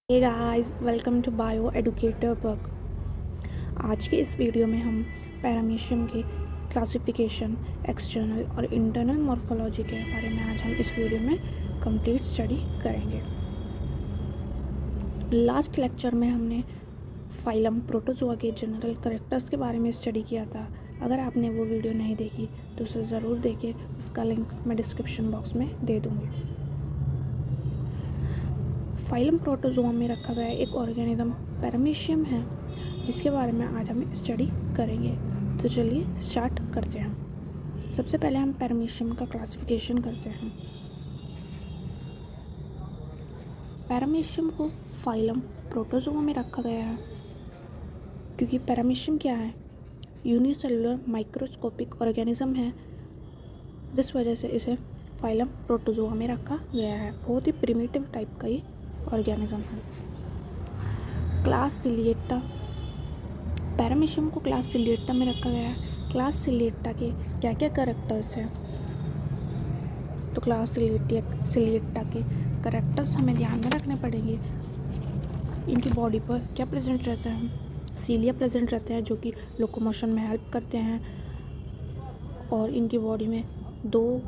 Hey guys, welcome to bio educator book. आज के इस वीडियो में हम पैरामीशियम की क्लासिफिकेशन, एक्सटर्नल और इंटरनल मॉर्फोलॉजी के बारे में आज हम इस वीडियो में कंप्लीट स्टडी करेंगे। लास्ट लेक्चर में हमने फाइलम प्रोटोजोआ के जनरल कैरेक्टर्स के बारे में स्टडी किया था। अगर आपने वो वीडियो नहीं देखी तो उसे ज़रूर देखिए, उसका लिंक मैं डिस्क्रिप्शन बॉक्स में दे दूँगी। फाइलम प्रोटोजोआ में रखा गया एक ऑर्गेनिज्म पैरामीशियम है, जिसके बारे में आज हम स्टडी करेंगे। तो चलिए स्टार्ट करते हैं। सबसे पहले हम पैरामीशियम का क्लासिफिकेशन करते हैं। पैरामीशियम को फाइलम प्रोटोजोआ में रखा गया है क्योंकि पैरामीशियम क्या है, यूनिसेलुलर माइक्रोस्कोपिक ऑर्गेनिज्म है, जिस वजह से इसे फाइलम प्रोटोजोआ में रखा गया है। बहुत ही प्रिमिटिव टाइप का ये ऑर्गेनिज्म है। क्लास सिलिएटा, पैरामीशियम को क्लास सिलिएटा में रखा गया है। क्लास सिलिएटा के क्या क्या कैरेक्टर्स हैं, तो क्लास सिलिएटा के कैरेक्टर्स हमें ध्यान में रखने पड़ेंगे। इनकी बॉडी पर क्या प्रेजेंट रहता है, सीलिया प्रेजेंट रहते हैं जो कि लोकोमोशन में हेल्प करते हैं, और इनकी बॉडी में दो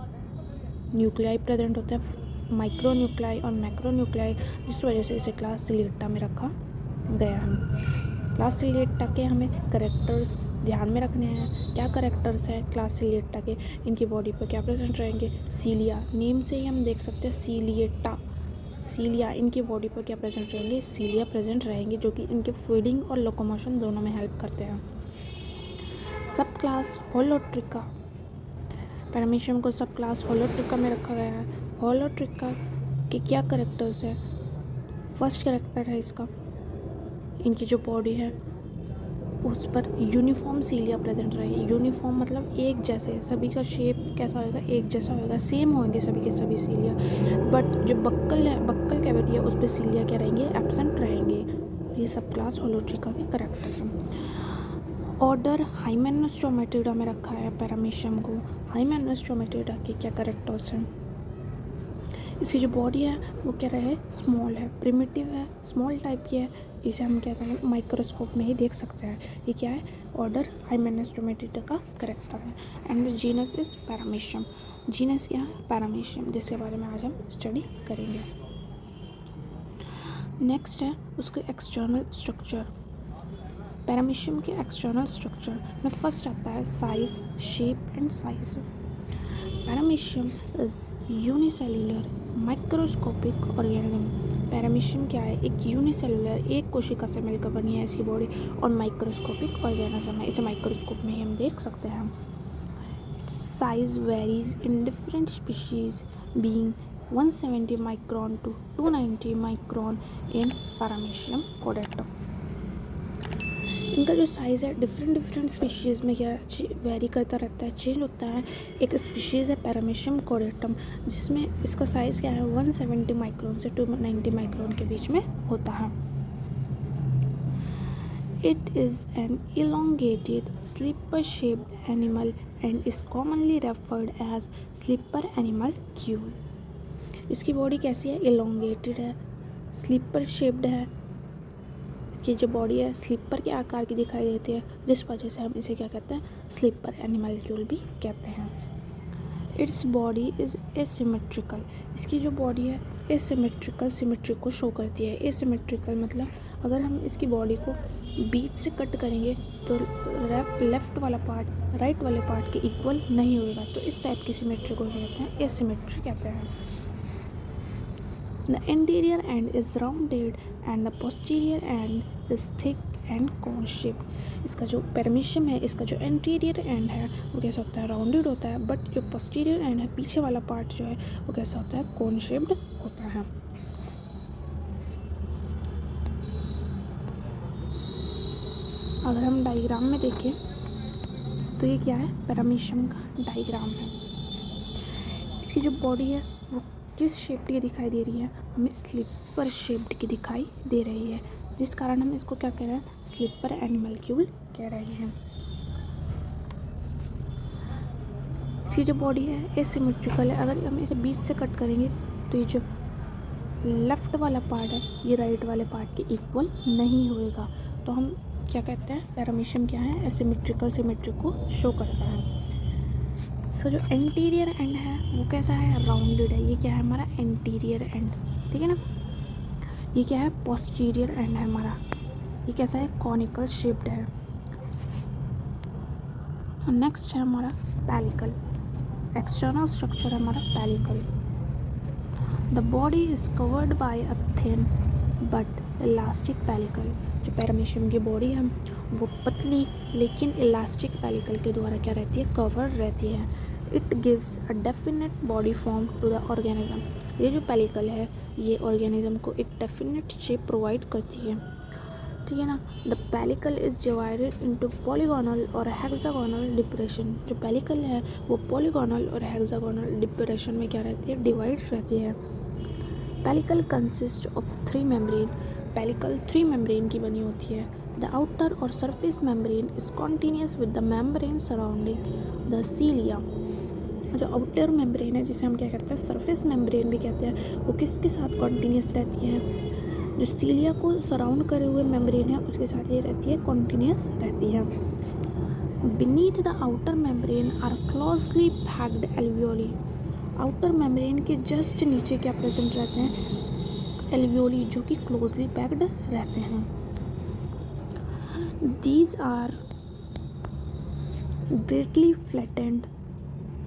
न्यूक्लियाई प्रेजेंट होते हैं, माइक्रो न्यूक्लियाई और मैक्रो न्यूक्लियाई, जिस वजह से इसे क्लास सिलिएटा में रखा गया है। क्लास सिलिएटा के हमें कैरेक्टर्स ध्यान में रखने हैं। क्या कैरेक्टर्स हैं क्लास सिलिएटा के, इनकी बॉडी पर क्या प्रेजेंट रहेंगे, सीलिया, नेम से ही हम देख सकते हैं सिलिएटा, सीलिया, इनकी बॉडी पर क्या प्रेजेंट रहेंगे, सीलिया प्रेजेंट रहेंगे, जो कि इनके फीडिंग और लोकोमोशन दोनों में हेल्प करते हैं। सब क्लास होलोट्रिका, पैरामीशियम को सब क्लास होलोट्रिका में रखा गया है। होलोट्रिका के क्या कैरेक्टर्स है, फर्स्ट कैरेक्टर है इसका, इनकी जो बॉडी है उस पर यूनिफॉर्म सीलिया प्रेजेंट रहेगी। यूनिफॉर्म मतलब एक जैसे, सभी का शेप कैसा होएगा, एक जैसा होएगा, सेम होंगे सभी के सभी सीलिया, बट जो बक्कल है, बक्कल कैविटी है, उस पर सीलिया क्या रहेंगे, एब्सेंट रहेंगे। ये सब क्लास होलोट्रिका के कैरेक्टर्स हैं। ऑर्डर हाइमेनोस्टोमेटिडा में रखा है पैरामीशियम को। हाइमेनोस्टोमेटिडा के क्या कैरेक्टर्स हैं, इसकी जो बॉडी है वो क्या रहे, स्मॉल है, प्रिमिटिव है, स्मॉल टाइप की है, इसे हम क्या करें, माइक्रोस्कोप में ही देख सकते हैं। ये क्या है, ऑर्डर हाइमेनोस्टोमेटिडा का कैरेक्टर है। And the genus is paramecium, genus क्या है, पैरामीशियम, जिसके बारे में आज हम स्टडी करेंगे। नेक्स्ट है उसके एक्सटर्नल स्ट्रक्चर। पैरामीशियम के एक्सटर्नल स्ट्रक्चर में फर्स्ट आता है size, shape and size. Paramecium is unicellular microscopic organism. Paramecium क्या है, एक यूनिसेलुलर, एक कोशिका से मिलकर बनी है इसकी बॉडी, और माइक्रोस्कोपिक ऑर्गेनिज्म है, इसे माइक्रोस्कोप में ही हम देख सकते हैं। Size varies in different species being 170 micron to 290 micron in paramecium caudatum. इनका जो साइज़ है डिफरेंट स्पीशीज़ में क्या वेरी करता रहता है, चेंज होता है। एक स्पीशीज़ है पैरामीशियम कोडेक्टम, जिसमें इसका साइज़ क्या है, 170 माइक्रोन से 290 माइक्रोन के बीच में होता है। It is an elongated slipper shaped animal and is commonly referred as slipper animalcule. इसकी बॉडी कैसी है, इलोंगेटेड है, स्लीपर शेप्ड है, कि जो बॉडी है स्लीपर के आकार की दिखाई देती है, जिस वजह से हम इसे क्या कहते हैं, स्लीपर एनिमल्क्यूल भी कहते हैं। इट्स बॉडी इज़ एसिमेट्रिकल, इसकी जो बॉडी है एसिमेट्रिकल, सिमेट्री को शो करती है। एसिमेट्रिकल मतलब अगर हम इसकी बॉडी को बीच से कट करेंगे तो लेफ्ट वाला पार्ट राइट वाले पार्ट के इक्वल नहीं होगा, तो इस टाइप की सिमेट्री को कहते हैं, एसिमेट्री कहते हैं। The anterior end is rounded and the posterior end is thick and cone shaped। इसका जो पैरामीशियम है, इसका जो एंटीरियर एंड है वो कैसा होता है, राउंडेड होता है, बट जो पोस्टीरियर एंड है, पीछे वाला पार्ट जो है वो कैसा होता है, कोन शेप्ड होता है। अगर हम डायग्राम में देखें तो ये क्या है, पैरामीशियम का डायग्राम है। इसकी जो बॉडी है वो किस शेप की दिखाई दे रही है, हमें स्लीपर शेप्ड की दिखाई दे रही है, जिस कारण हम इसको क्या कह रहे हैं, स्लीपर एनिमल्क्यूल कह रहे हैं। इसकी जो बॉडी है एसिमेट्रिकल है, अगर हम इसे बीच से कट करेंगे तो ये जो लेफ़्ट वाला पार्ट है ये राइट वाले पार्ट के इक्वल नहीं होएगा, तो हम क्या कहते हैं, पैरामीशियम क्या है, एसिमेट्रिकल सिमेट्री को शो करता है। सो जो एंटीरियर एंड है वो कैसा है, राउंडेड है, ये क्या है हमारा एंटीरियर एंड, ठीक है ना। ये क्या है, पोस्टीरियर एंड है हमारा, ये कैसा है, कॉनिकल शेप्ड है। नेक्स्ट है हमारा पैलिकल, एक्सटर्नल स्ट्रक्चर है हमारा pellicle. The body is covered by a thin but elastic pellicle. जो पैरामीशियम की बॉडी है वो पतली लेकिन इलास्टिक पैलिकल के द्वारा क्या रहती है, कवर्ड रहती है। It gives a definite body form to the organism. ये जो पैलिकल है ये ऑर्गेनिज्म को एक डेफिनेट शेप प्रोवाइड करती है, ठीक है ना। The pellicle is divided into polygonal और हेक्सागोनल डिप्रेशन। जो पैलिकल है वो पॉलीगोनल और हेक्सागोनल डिप्रेशन में क्या रहती है, डिवाइड रहती है। Pellicle consist of 3 membrane. Pellicle 3 membrane की बनी होती है। The outer or surface membrane is continuous with the membrane surrounding the cilia. जो आउटर मेम्ब्रेन है जिसे हम क्या कहते हैं, सरफेस मेम्ब्रेन भी कहते हैं, वो किसके साथ कॉन्टीन्यूस रहती है, जो सीलिया को सराउंड करे हुए मेम्ब्रेन है उसके साथ ये रहती है, कॉन्टीन्यूस रहती है। Beneath the outer membrane are closely packed alveoli. Outer membrane के जस्ट नीचे क्या प्रेजेंट रहते हैं, एल्वियोली, जो कि क्लोजली पैक्ड रहते हैं। These are greatly flattened.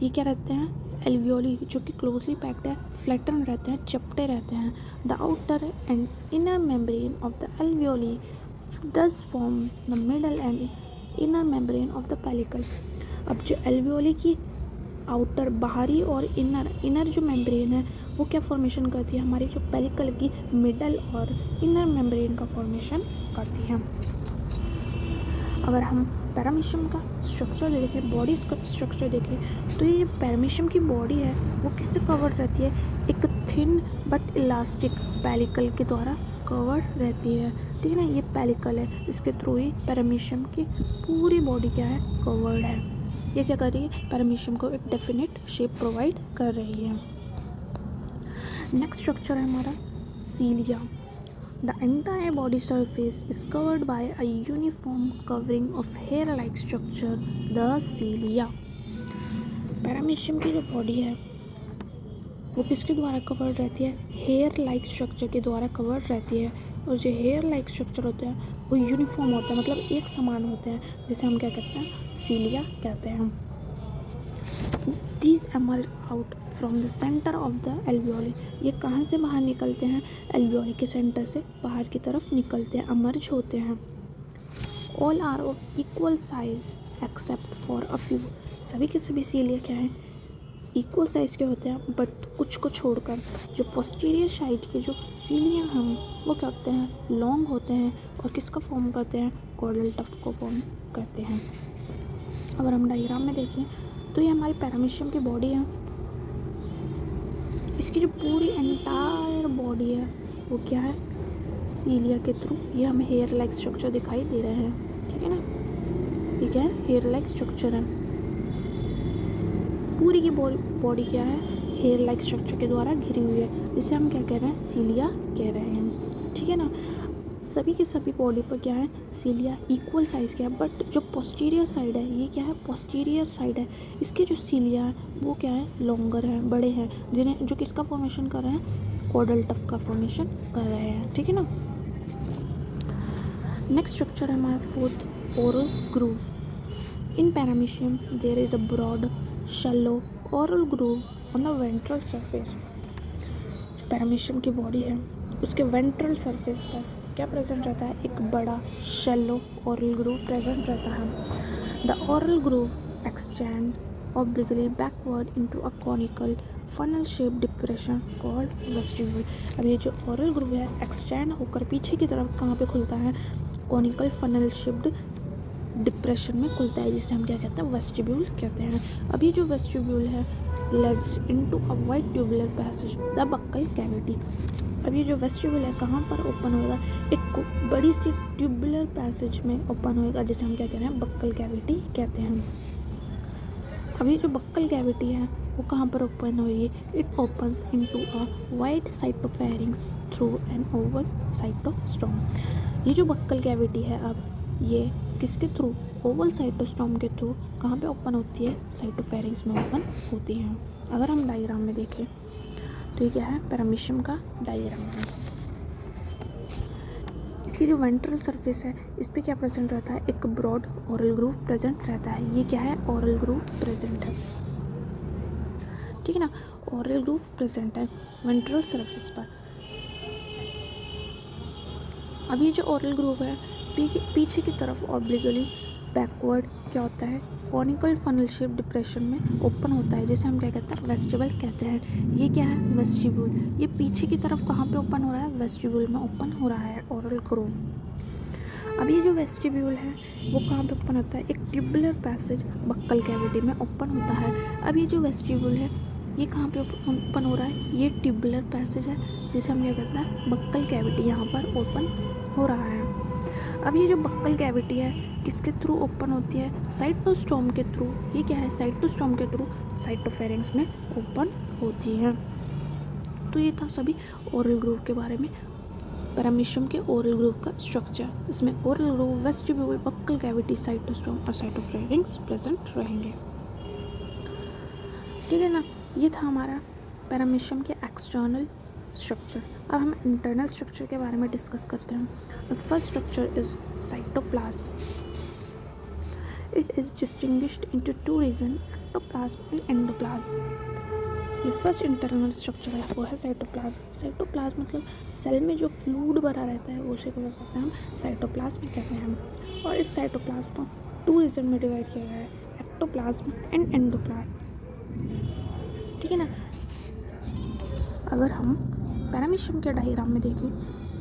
ये क्या रहते हैं, एल्वियोली, जो कि क्लोजली पैक्ड है, फ्लैटन रहते हैं, चपटे रहते हैं। The outer and inner membrane of the alveoli thus form the middle and inner membrane of the pellicle. अब जो एल्वियोली की आउटर, बाहरी और इनर जो मेम्ब्रेन है वो क्या फॉर्मेशन करती है, हमारी जो पैलिकल की मिडल और इनर मेम्ब्रेन का फॉर्मेशन करती है। अगर हम पैरामीशियम का स्ट्रक्चर देखें, बॉडी स्ट्रक्चर देखें, तो ये जो पैरामीशियम की बॉडी है वो किससे कवर्ड रहती है, एक थिन बट इलास्टिक पैलिकल के द्वारा कवर्ड रहती है, ठीक है ना। ये पैलिकल है, इसके थ्रू ही पैरामीशियम की पूरी बॉडी क्या है, कवर्ड है। ये क्या कर रही है, पैरामीशियम को एक डेफिनेट शेप प्रोवाइड कर रही है। नेक्स्ट स्ट्रक्चर है हमारा cilia. The entire body surface is covered by a uniform covering of hair like structure, the cilia. Paramecium की जो बॉडी है वो किसके द्वारा कवर्ड रहती है, हेयर लाइक स्ट्रक्चर के द्वारा कवर्ड रहती है। और जो हेयर लाइक स्ट्रक्चर होते हैं वो यूनिफॉर्म होते हैं, मतलब एक समान होते हैं, जिसे हम क्या कहते हैं, सीलिया कहते हैं। These emerge out from the center of the alveoli। ये कहाँ से बाहर निकलते हैं, एल्वियोली के सेंटर से बाहर की तरफ निकलते हैं, emerge होते हैं। All are of equal size except for a few। सभी के सभी सीलिया क्या हैं, इक्वल साइज़ के होते हैं, बट कुछ को छोड़कर जो पोस्टीरियर साइड के जो सीलिया हम वो क्या होते हैं, लॉन्ग होते हैं और किसका फॉर्म करते हैं, कॉर्डल टफ्ट को फॉर्म करते हैं। अगर हम डायग्राम में देखें तो ये हमारी पैरामीशियम की बॉडी है, इसकी जो पूरी एंटायर बॉडी है वो क्या है, सीलिया के थ्रू ये हमें हेयर लाइक स्ट्रक्चर दिखाई दे रहे हैं, ठीक है ना। ये क्या है, हेयर लाइक स्ट्रक्चर है, पूरी की बॉडी क्या है, हेयर लाइक स्ट्रक्चर के द्वारा घिरी हुई है, जिसे हम क्या कह रहे हैं, सीलिया कह रहे हैं, ठीक है ना। सभी के सभी बॉडी पर क्या है, सीलिया इक्वल साइज़ के है, बट जो पोस्टीरियर साइड है ये क्या है, पोस्टीरियर साइड है, इसके जो सीलिया है वो क्या है, लॉन्गर है, बड़े हैं, जिन्हें जो किसका फॉर्मेशन कर रहे हैं, कॉर्डल टफ्ट का फॉर्मेशन कर रहे हैं, ठीक है ना। नेक्स्ट स्ट्रक्चर है हमारा fourth, oral groove. In paramecium there is a broad shallow oral groove on the ventral surface. जो पैरामीशियम की बॉडी है उसके वेंट्रल सरफेस पर क्या प्रेजेंट रहता है, एक बड़ा शैलो ओरल ग्रूव प्रेजेंट रहता है। The oral groove extend obliquely backward into a conical funnel shaped depression called vestibule। अब ये जो ओरल ग्रूव है एक्सटेंड होकर पीछे की तरफ कहाँ पे खुलता है, कॉनिकल फनल शेप्ड डिप्रेशन में खुलता है, जिसे हम क्या कहते हैं, वेस्टिब्यूल कहते हैं। अब ये जो वेस्टिब्यूल है leads into a wide tubular passage the buccal cavity। अब ये जो वेस्टिब्यूल है कहाँ पर ओपन होगा, एक बड़ी सी ट्यूबुलर पैसेज में ओपन होएगा, जिसे हम क्या कह रहे हैं, बक्कल कैविटी कहते हैं। अब ये जो बक्कल कैविटी है वो कहाँ पर ओपन हो रही है? It opens into a wide cytopharynx through an oval cytostome. ये जो बक्कल कैविटी है अब ये किसके थ्रू? ओवल साइटोस्टोम के थ्रू कहाँ पे ओपन होती है? साइटोफेरिंक्स में ओपन होती हैं। अगर हम डायग्राम में देखें तो ये क्या है? पैरामीशियम का डायग्राम है। इसकी जो वेंट्रल सरफेस है इस पर क्या प्रेजेंट रहता है? एक ब्रॉड ओरल ग्रूव प्रेजेंट रहता है। ये क्या है? ओरल ग्रूव प्रेजेंट है, ठीक है ना। ओरल ग्रूव प्रेजेंट है वेंट्रल सरफेस पर। अब ये जो ओरल ग्रूव है पीछे की तरफ ऑब्लिकली बैकवर्ड क्या होता है? कॉनिकल फनल शेप डिप्रेशन में ओपन होता है, जिसे हम क्या कहते हैं? वेस्टिबल कहते हैं। ये क्या है? वेस्टिब्यूल। ये पीछे की तरफ कहाँ पे ओपन हो रहा है? वेस्टिब्यूल में ओपन हो रहा है ओरल ग्रूव। अब ये जो वेस्टिब्यूल है वो कहाँ पे ओपन होता है? एक ट्यूबुलर पैसेज बक्कल कैविटी में ओपन होता है। अब ये जो वेस्टिब्यूल है ये कहाँ पे ओपन हो रहा है? ये ट्यूबुलर पैसेज है, जिसे हम क्या कहते हैं? बक्कल कैविटी यहाँ पर ओपन हो रहा है। अब ये जो बक्कल कैविटी है किसके थ्रू ओपन होती है? साइटोस्टोम के थ्रू। ये क्या है? साइटोस्टोम के थ्रू साइटोफेरिंक्स में ओपन होती है। तो ये था सभी ओरल ग्रूव के बारे में, पैरामीशियम के ओरल ग्रूव का स्ट्रक्चर। इसमें oral groove, vestibule, buccal cavity, cytostome और साइटोफेरिंक्स प्रेजेंट रहेंगे, ठीक है ना। ये था हमारा पैरामीशियम के एक्सटर्नल स्ट्रक्चर। अब हम इंटरनल स्ट्रक्चर के बारे में डिस्कस करते हैं। The first structure is cytoplasm. It is distinguished into two region, ectoplasm and endoplasm. ये फर्स्ट इंटरनल स्ट्रक्चर है वो है साइटोप्लाज्म। साइटोप्लाज्म मतलब सेल में जो फ्लूइड भरा रहता है उसे क्या कहते हैं? हम साइटोप्लाज्म कहते हैं। और इस साइटोप्लाज्म को टू रीजन में डिवाइड किया गया है, एक्टोप्लाज्म एंड एंडोप्लाज्म, ठीक है ना। अगर हम पैरामीशियम के डायग्राम में देखें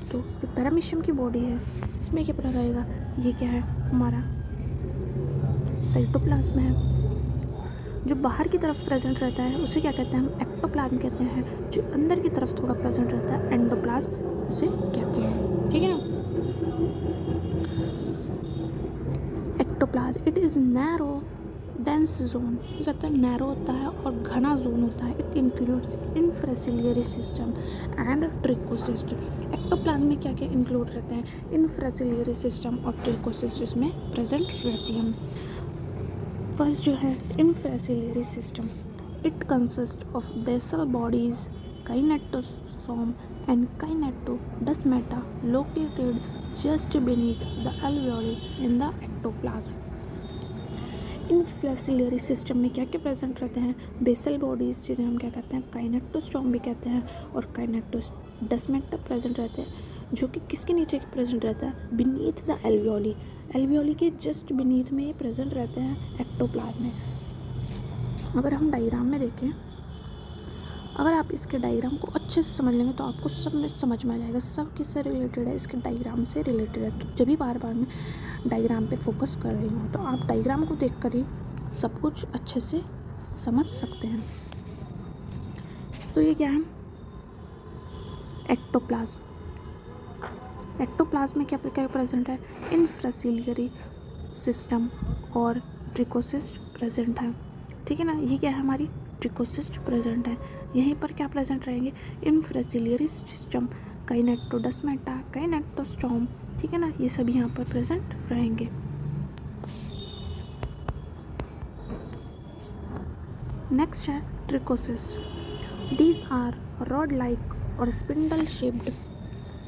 तो जो पैरामीशियम की बॉडी है इसमें क्या पता रहेगा? ये क्या है? हमारा साइटोप्लाज्म है। जो बाहर की तरफ प्रेजेंट रहता है उसे क्या कहते हैं? हम एक्टोप्लाज्म कहते हैं। जो अंदर की तरफ थोड़ा प्रेजेंट रहता है एंडोप्लाज्म उसे कहते हैं, ठीक है ना। Ectoplasm it is narrow dense zone. ये कहते हैं नैरो होता है और घना जोन होता है। It includes infraciliary system and trichocyst. Ectoplasm में क्या क्या इंक्लूड रहते हैं? इंफ्रासिलियरी सिस्टम और ट्रिकोसिस्ट इसमें प्रेजेंट रहती हैं। फर्स्ट जो है infraciliary system, it consist of basal bodies, kinetosome and kinetodesmata located just beneath the alveoli in the ectoplasm। Infraciliary system में क्या क्या प्रेजेंट रहते हैं? बेसल बॉडीज जिसे हम क्या कहते हैं? काइनेटोस्टोम भी कहते हैं, और काइनेटोडस्मेटा प्रेजेंट रहते हैं, जो कि किसके नीचे प्रेजेंट रहता है? Beneath the alveoli. एल्वियोली के जस्ट बीनीथ में ये प्रेजेंट रहते हैं एक्टोप्लाज्म में। अगर हम डायग्राम में देखें, अगर आप इसके डायग्राम को अच्छे से समझ लेंगे तो आपको सब में समझ में आ जाएगा सब किससे रिलेटेड है, इसके डायग्राम से रिलेटेड है। तो जब भी बार बार मैं डायग्राम पे फोकस कर रही हूँ तो आप डायग्राम को देख कर ही सब कुछ अच्छे से समझ सकते हैं। तो ये क्या है? एक्टोप्लाज्म। एक्टोप्लाज्म में क्या प्रेजेंट है? इंफ्रासिलियरी सिस्टम और ट्रिकोसिस्ट प्रेजेंट है, ठीक है ना। ये क्या है? हमारी ट्रिकोसिस्ट प्रेजेंट है। यहीं पर क्या प्रेजेंट रहेंगे? इंफ्रासिलियरी सिस्टम, काइनेटोडस्मेटा, काइनेटोस्टोम, ठीक है ना। ये सभी यहाँ पर प्रेजेंट रहेंगे। नेक्स्ट है ट्रिकोसिस्ट। दीज आर रॉड लाइक और स्पिंडल शेप्ड।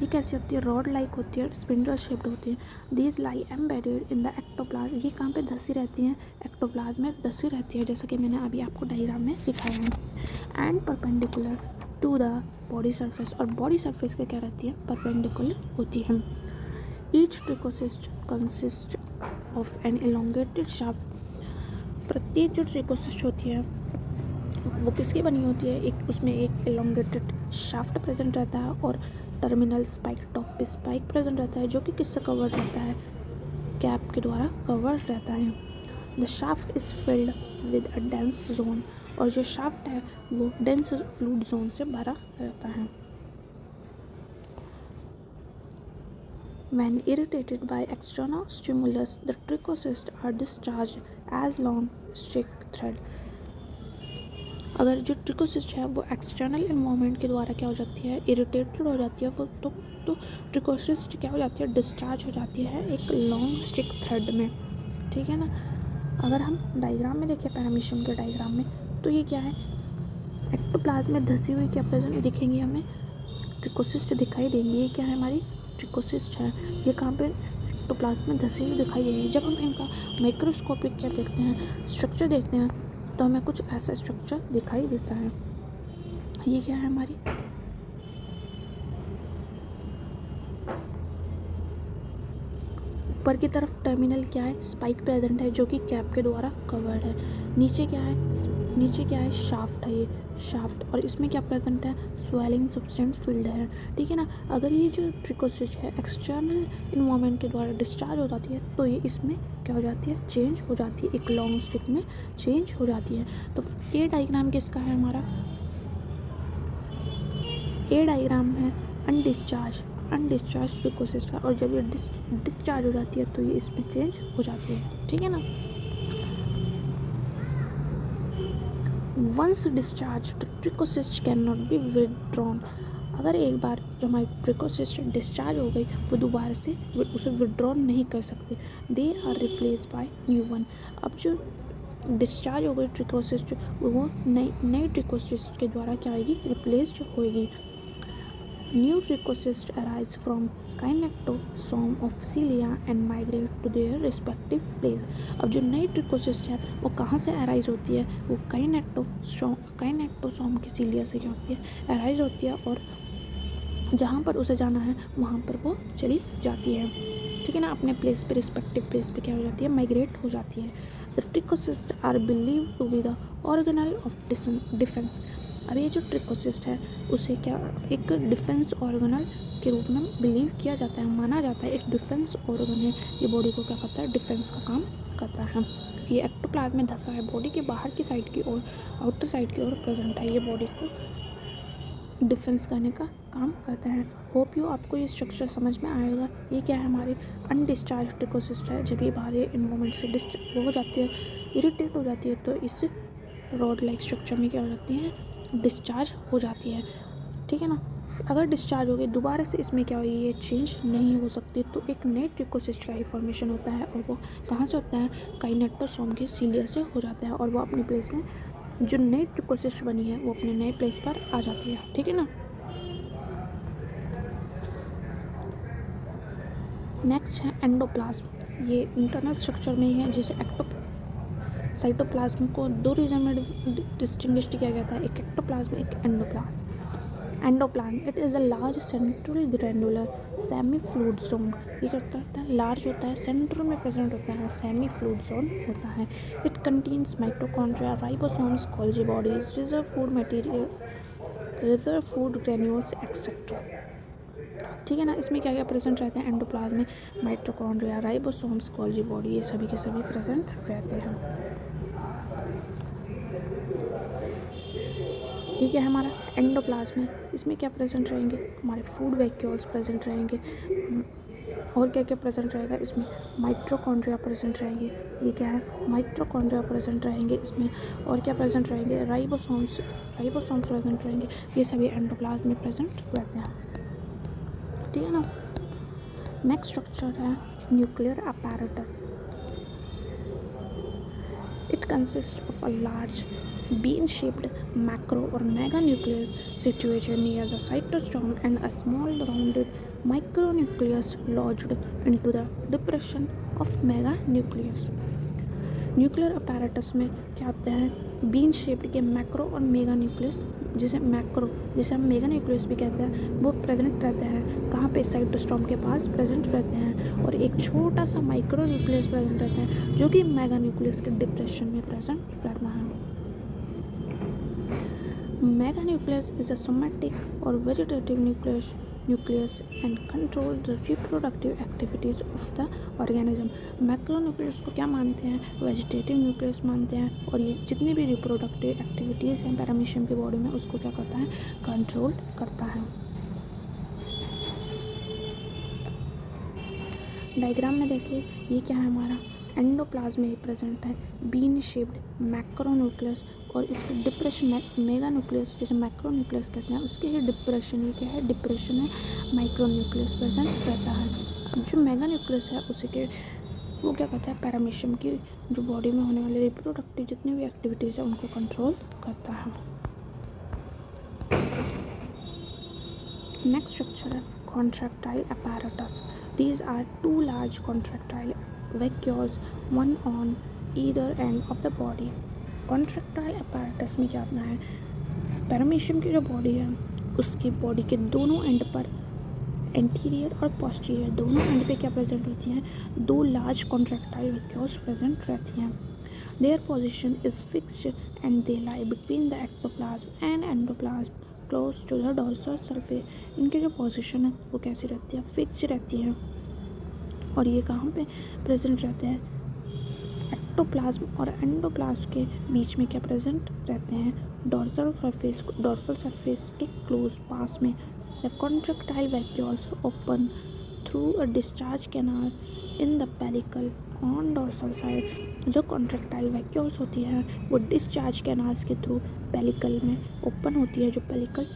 ये कैसी होती है? रॉड लाइक होती है और स्पिंडल शेप्ड होती है। These lie embedded in the ectoplasm. ये कहाँ पे धसी रहती हैं? एक्टोप्लाज्म में धसी रहती है, जैसा कि मैंने अभी आपको डायग्राम में दिखाया है। And perpendicular to the body surface, और बॉडी सरफेस के क्या रहती है? परपेंडिकुलर होती है। Each trichocyst consist of an elongated shaft. प्रत्येक जो ट्रिकोसिस्ट होती है वो किसकी बनी होती है? एक उसमें एक एलोंगेटेड शाफ्ट प्रेजेंट रहता है और टर्मिनल स्पाइक, टॉप पे स्पाइक प्रेजेंट रहता है, जो कि किससे कवर्ड रहता है? कैप के द्वारा कवर्ड रहता है। The shaft is filled with a dense zone, और जो शाफ्ट है वो डेंस फ्लूइड जोन से भरा रहता है। When irritated by external stimulus, the trichocysts are discharged as long stick thread. अगर जो ट्रिकोसिस्ट है वो एक्सटर्नल इन्वायरमेंट के द्वारा क्या हो जाती है, इरिटेटेड हो जाती है, वो तो ट्रिकोसिस्ट क्या हो जाती है, डिस्चार्ज हो जाती है एक लॉन्ग स्टिक थ्रेड में, ठीक है ना। अगर हम डायग्राम में देखें, पैरामीशियम के डायग्राम में, तो ये क्या है, एक्टोप्लाज्म में धसी हुई क्या प्रेजेंट दिखेंगी हमें, ट्रिकोसिस्ट दिखाई देंगी। ये क्या है, हमारी ट्रिकोसिस्ट है। ये कहाँ पे, एक्टोप्लाज्म में धसी हुई दिखाई देंगी। जब हम इनका माइक्रोस्कोपिक क्या देखते हैं, स्ट्रक्चर देखते हैं, तो हमें कुछ ऐसा स्ट्रक्चर दिखाई देता है। ये क्या है, हमारी ऊपर की तरफ टर्मिनल क्या है, स्पाइक प्रेजेंट है जो कि कैप के द्वारा कवर्ड है। नीचे क्या है, शाफ्ट है, ये शाफ्ट, और इसमें क्या प्रेजेंट है, स्वेलिंग सब्सटेंस फील्ड है, ठीक है ना। अगर ये जो ट्रिकोसिस्ट है एक्सटर्नल इन्वायरमेंट के द्वारा डिस्चार्ज हो जाती है, तो ये इसमें क्या हो जाती है, चेंज हो जाती है, एक लॉन्ग स्टिक में चेंज हो जाती है। तो ये डायग्राम किसका है, हमारा ये डायग्राम है अनडिस्चार्ज ट्रिकोसिस्ट है। और जब ये डिस्चार्ज हो जाती है तो ये इसमें चेंज हो जाती है, ठीक है ना। Once discharge the trichocyst can not be withdrawn. अगर एक बार जो हमारी ट्रिकोसिस्ट डिस्चार्ज हो गई, वो दोबारा से उसे विदड्रॉन नहीं कर सकते। They are replace by new one. अब जो डिस्चार्ज हो गई ट्रिकोसिस्ट, वो नई ट्रिकोसिस्ट के द्वारा क्या आएगी, रिप्लेस्ड होएगी। New trichocysts arise from kinectosome of cilia and migrate to their respective place. अब जो नई ट्रिकोसिस्ट है वो कहाँ से अराइज होती है, वो काइनेक्टोसोम की सीलिया से क्या होती है, अराइज होती है, और जहाँ पर उसे जाना है वहाँ पर वो चली जाती है, ठीक है ना। अपने प्लेस पे, रिस्पेक्टिव प्लेस पे क्या हो जाती है, माइग्रेट हो जाती है। The trichocyst are believe to be the organelle of defence. अब ये जो ट्रिकोसिस्ट है उसे क्या एक डिफेंस ऑर्गेनल के रूप में बिलीव किया जाता है, माना जाता है, एक डिफेंस ऑर्गन है। ये बॉडी को क्या करता है, डिफेंस का काम करता है। ये एक्टोप्लाज्म में धंसा है, बॉडी के बाहर की साइड की ओर, आउटर साइड की ओर प्रेजेंट है। ये बॉडी को डिफेंस करने का काम करते हैं। होप यू आपको ये स्ट्रक्चर समझ में आएगा। ये क्या है, हमारी अनडिस्चार्ज ट्रिकोसिस्ट है। जब ये बाहर इन्वायरमेंट से डिस्चार्ज हो जाती है, इरिटेट हो जाती है, तो इस रॉड लाइक स्ट्रक्चर में क्या हो जाती है, डिस्चार्ज हो जाती है, ठीक है ना। अगर डिस्चार्ज हो गई दोबारा से इसमें क्या होगी, ये चेंज नहीं हो सकती, तो एक नए ट्रिकोसिस्ट का ही फॉर्मेशन होता है। और वो कहाँ से होता है, काइनेक्टोसोम के सीलिया से हो जाता है, और वो अपनी प्लेस में जो नई ट्रिकोसिस्ट बनी है वो अपने नए प्लेस पर आ जाती है, ठीक है ना। नेक्स्ट है एंडोप्लाज्म। ये इंटरनल स्ट्रक्चर में ही है, जिसे साइटोप्लाज्म को दो रीजन में डिस्टिंग्विश किया गया था, एक एक्टोप्लाज्म, एक endoplasm. Endoplasm it is a large central granular semi fluid zone. ये करता है, लार्ज होता है, सेंट्रल में प्रेजेंट होता है, सेमी फ्लूइड जोन होता है। It contains mitochondria, ribosomes, Golgi bodies, reserve food material, reserve food granules etcetera, ठीक है ना। इसमें क्या क्या प्रेजेंट रहते हैं, एंडोप्लाज्म में माइटोकॉन्ड्रिया, राइबोसोम्स, गोल्जी बॉडी, ये सभी के सभी प्रेजेंट रहते हैं। ये क्या है, हमारा एंडोप्लाज्म है। इसमें क्या प्रेजेंट रहेंगे, हमारे फूड वैक्यूल्स प्रेजेंट रहेंगे। और क्या क्या प्रेजेंट रहेगा, इसमें माइटोकॉन्ड्रिया प्रेजेंट रहेंगे। ये क्या है, माइटोकॉन्ड्रिया प्रेजेंट रहेंगे इसमें। और क्या प्रेजेंट रहेंगे, राइबोसोम्स प्रेजेंट रहेंगे। ये सभी एंडोप्लाज्म में प्रेजेंट रहते हैं, ठीक है ना। नेक्स्ट स्ट्रक्चर है nuclear apparatus. It consist of a large bean-shaped macro or meganucleus situated near the cytosol and a small rounded micronucleus lodged into the depression of meganucleus. Nuclear apparatus में क्या होते हैं, बीन शेप्ड के macro और mega nucleus, जिसे हम mega nucleus भी कहते हैं, वो प्रेजेंट रहते हैं। कहाँ पे, साइटोस्टॉम के पास प्रेजेंट रहते हैं। और एक छोटा सा माइक्रो न्यूक्लियस प्रेजेंट रहते हैं, जो कि मेगा न्यूक्लियस के डिप्रेशन में प्रेजेंट रहता है। Meganucleus is a somatic or vegetative nucleus and control the reproductive activities of the organism. Macronucleus को क्या मानते हैं, वेजिटेटिव न्यूक्लियस मानते हैं, और ये जितनी भी रिप्रोडक्टिव एक्टिविटीज़ हैं पैरामीशियम की बॉडी में, उसको क्या करता है, कंट्रोल करता है। डायग्राम में देखिए, ये क्या है, हमारा एंडोप्लाज्म में प्रेजेंट है बीन शेप्ड मैक्रोन्यूक्लियस और इसके डिप्रेशन मेगा न्यूक्लियस जिसे माइक्रो न्यूक्लियस कहते हैं उसके ही डिप्रेशन, ये क्या है, डिप्रेशन है माइक्रो न्यूक्लियस प्रेजेंट रहता है। अब जो मेगा न्यूक्लियस है उसे के वो क्या करता है, पैरामीशियम की जो बॉडी में होने वाले रिप्रोडक्टिव जितनी भी एक्टिविटीज़ है उनको कंट्रोल करता है। नेक्स्ट स्ट्रक्चर है contractile apparatus. These are two large contractile vacuoles, one on either end of the body. Contractile apparatus में क्या अपना है, पैरामीशियम की जो बॉडी है उसकी बॉडी के दोनों एंड पर एंटीरियर और पोस्टीरियर दोनों एंड पे क्या प्रेजेंट होती हैं, दो लार्ज कॉन्ट्रैक्टाइल वैक्यूल्स प्रेजेंट रहती हैं। Their position is fixed and they lie between the ectoplasm and endoplasm close to the dorsal surface. इनके जो पोजीशन है वो कैसी रहती है, फिक्स्ड रहती है। और ये कहाँ पे प्रेजेंट रहते हैं, एक्टोप्लाज्म और एंडोप्लाज्म के बीच में क्या प्रेजेंट रहते हैं, डोर्सल सरफेस के क्लोज पास में। The contractile vacuoles open through a discharge canal in the pellicle on dorsal side. जो contractile vacuoles होती हैं वो discharge canals के थ्रू pellicle में ओपन होती है, जो pellicle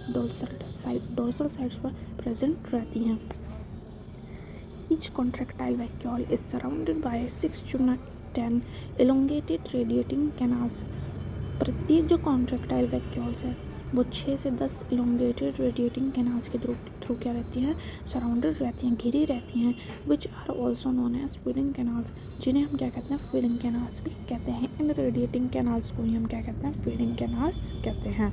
dorsal sides पर present रहती हैं। Each contractile vacuole is surrounded by 6 to 10 elongated radiating canals. प्रत्येक जो कॉन्ट्रैक्टाइल वैक्यूल्स है वो 6 से 10 इलोंगेटेड रेडिएटिंग कैनाल्स के थ्रू क्या रहती हैं, सराउंडेड रहती हैं, घिरी रहती हैं, which are also known as feeding canals, जिन्हें हम क्या कहते हैं, फीडिंग कैनाल्स भी कहते हैं। इन रेडिएटिंग कैनाल्स को ही हम क्या कहते हैं, फीडिंग कैनाल्स कहते हैं।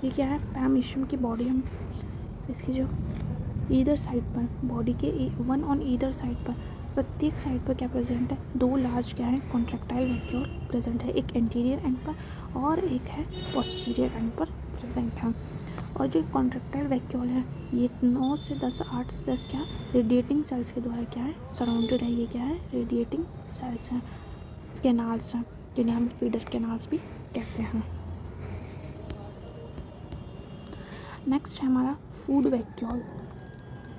ये क्या है, पैरामीशियम की बॉडी, हम इसकी जो ईदर साइड पर बॉडी के वन ऑन ईदर साइड पर प्रत्येक साइड पर क्या प्रेजेंट है, दो लार्ज क्या है कॉन्ट्रैक्टाइल वैक्यूल प्रेजेंट है, एक एंटीरियर एंड पर और एक है पोस्टीरियर एंड पर प्रेजेंट है। और जो कॉन्ट्रैक्टाइल वैक्यूल है ये 9 से 10 8 से 10 क्या रेडिएटिंग सेल्स के द्वारा क्या है सराउंडेड है। ये क्या है, रेडिएटिंग सेल्स हैं, कैनाल्स हैं, जिन्हें हम फीडर कैनाल्स भी कहते हैं। नेक्स्ट है हमारा food vacuole.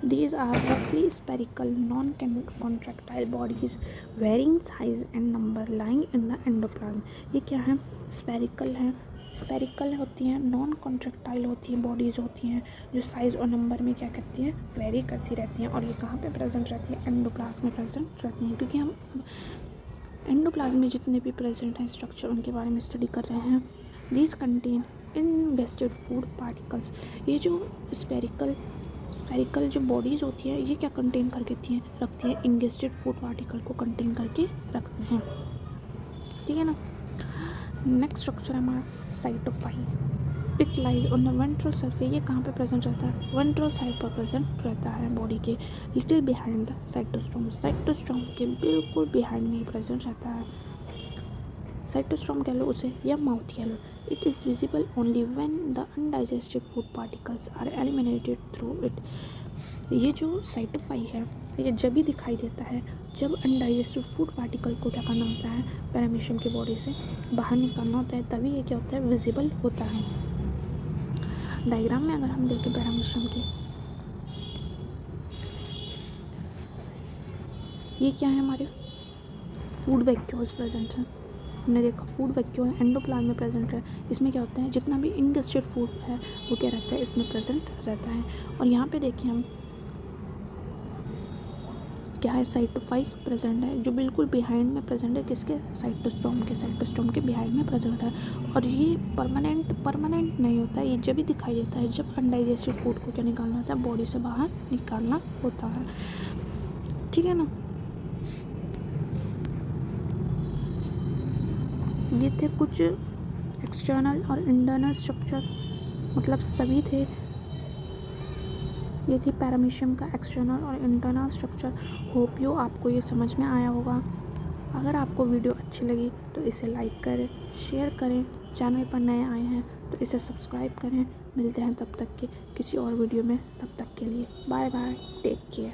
These are roughly spherical, non-contractile bodies varying size and number lying in the endoplasm. ये क्या है, स्पेरिकल है, स्पेरिकल होती हैं, नॉन कॉन्ट्रैक्टाइल होती हैं, बॉडीज़ होती हैं जो साइज़ और नंबर में क्या करती हैं, वेरी करती रहती हैं। और ये कहाँ पे प्रेजेंट रहती है, एंडोप्लाज्म में प्रेजेंट रहती हैं, क्योंकि हम एंडोप्लाज्म में जितने भी प्रेजेंट हैं स्ट्रक्चर उनके बारे में स्टडी कर रहे हैं। These contain ingested food particles. ये जो स्पेरिकल जो बॉडीज़ होती है ये क्या कंटेन करके रखती हैं, इंगेस्टेड फूड पार्टिकल को कंटेन करके रखते हैं, ठीक है ना। नेक्स्ट स्ट्रक्चर है हमारा cytopyge. It lies on the ventral surface. ये कहाँ पे प्रेजेंट रहता है, वेंट्रल साइड पर प्रेजेंट रहता है बॉडी के, little behind the cytostome. Cytostome के बिल्कुल बिहाइंड में ही प्रेजेंट रहता है। साइटोस्टोम कह लो उसे या माउथ कह लो। It is visible only when the undigested food particles are eliminated through it. ये जो साइटोफाइल है ये जब भी दिखाई देता है जब अनडाइजेस्टेड फूड पार्टिकल को क्या करना होता है, पैरामीशियम की बॉडी से बाहर निकालना होता है, तभी ये क्या होता है, विजिबल होता है। डायग्राम में अगर हम देखें पैरामीशियम के, ये क्या है, हमारे फूड वैक्यूल्स प्रेजेंट हैं। हमने देखा फूड वैक्यूल एंडोप्लाज्म में प्रेजेंट है। इसमें क्या होता है, जितना भी इंगेस्टेड फूड है वो क्या रहता है, इसमें प्रेजेंट रहता है। और यहाँ पे देखिए हम क्या है, साइटोफाइल प्रेजेंट है जो बिल्कुल बिहाइंड में प्रेजेंट है, किसके, साइटोस्टोम के बिहाइंड में प्रेजेंट है। और ये परमानेंट नहीं होता है, ये जब भी दिखाई देता है जब अनडाइजेस्टेड फूड को क्या निकालना होता है, बॉडी से बाहर निकालना होता है, ठीक है ना। ये थे कुछ एक्सटर्नल और इंटरनल स्ट्रक्चर, मतलब सभी थे। ये थी पैरामीशियम का एक्सटर्नल और इंटरनल स्ट्रक्चर। होप यू आपको ये समझ में आया होगा। अगर आपको वीडियो अच्छी लगी तो इसे लाइक करें, शेयर करें, चैनल पर नए आए हैं तो इसे सब्सक्राइब करें। मिलते हैं तब तक के किसी और वीडियो में, तब तक के लिए बाय बाय, टेक केयर।